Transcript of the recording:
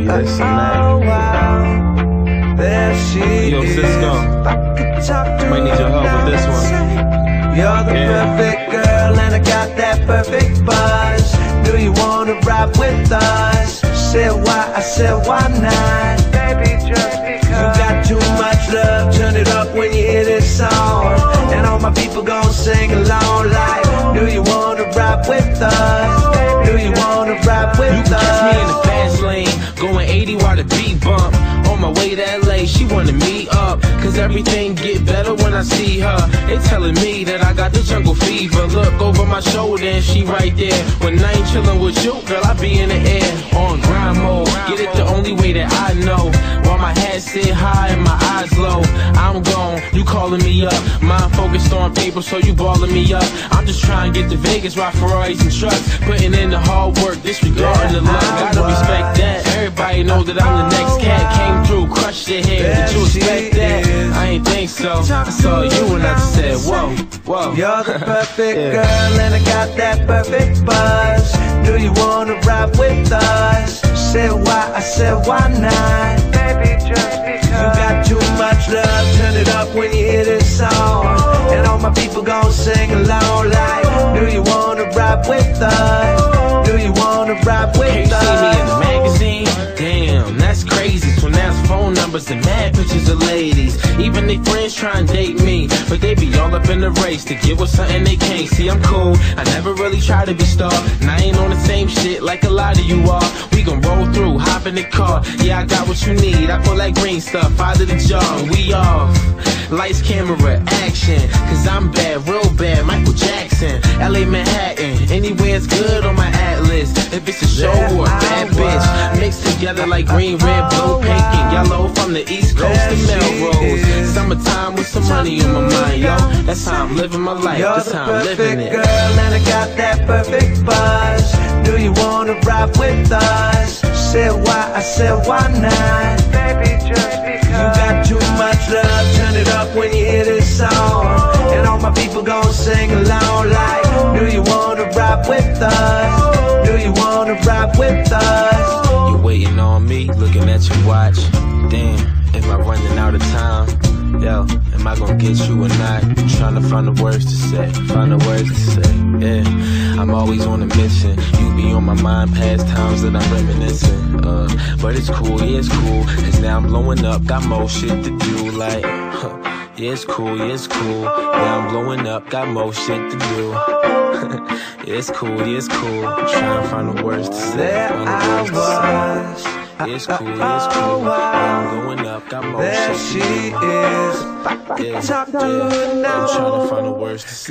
this and that. There she Yo, is. Cisco, might need your help with this one. You're the perfect girl and I got that perfect buzz. Do you wanna ride with us? Said why, I said why not? Baby, just because you got too much love, turn it up when you hear this song. And all my people gon' sing along like, do you wanna ride with us? Do you wanna ride with us? You catch me in the fast lane, going 80 while the beat bump. On my way to LA, she wanna meet up, cause everything get better when I see her. They telling me that I got the jungle fever. Look over my shoulder and she right there. When I ain't chillin' with you, girl, I be in the air. On grind mode, get it the only way that I know. While my head sit high and my eyes low, I'm gone, you calling me up. Mind focused on paper, so you balling me up. I'm just trying to get to Vegas, ride Ferraris and trucks. Putting in the hard work, disregarding the luck. Gotta respect that, everybody know that I'm the next cat. Came through, crushed your head, did you expect that? I ain't think so, I saw you and I just said, whoa, whoa. You're the perfect girl and I got that perfect buzz. Do you wanna ride with us? Said why, I said why not? Baby, just because you got too much love, turn it up when you hear this song. And all my people gon' sing along like, do you wanna ride with us? Do you wanna ride with Can't us? see me in the magazine? Damn, that's crazy. So now it's phone numbers and mad pictures of ladies. Even they friends try and date me, but they be all up in the race to get with something they can't see. I'm cool, I never really try to be star, and I ain't on the same shit like a lot of you are. We gon' roll through, hop in the car. Yeah, I got what you need, I pull that green stuff out of the jar. And we off, lights, camera, action. Cause I'm bad, real bad, Michael Jackson. LA, Manhattan, anywhere's good on my atlas. If it's a show or a bad bitch, mixed together like green, red, blue, pink, and yellow. From the East Coast to Melrose, summertime with some money on my mind, yo. That's how I'm living my life, that's how I'm living it. You're the perfect girl and I got that perfect buzz. Do you wanna ride with us? Said why, I said why not? Baby, just because you got too much love, turn it up when you hear this song. And all my people gon' sing along like, do you wanna ride with us? Do you wanna ride with us? You waiting on me, looking at your watch. Damn, am I running out of time? Yo, am I gonna get you or not? Trying to find the words to say, find the words to say. Yeah, I'm always on a mission. You be on my mind, past times that I'm reminiscing. But it's cool, yeah, it's cool. Cause now I'm blowing up, got more shit to do. Like, yeah, it's cool, yeah, it's cool. Now I'm blowing up, got more shit to do. Yeah, it's cool, yeah, it's cool. I'm trying to find the words to say, find the words to say. Yeah, it's cool, yeah, it's cool. Now I'm going up, got more There shit to she do. is. Yeah, Talk to her I'm now. trying to find the words to say.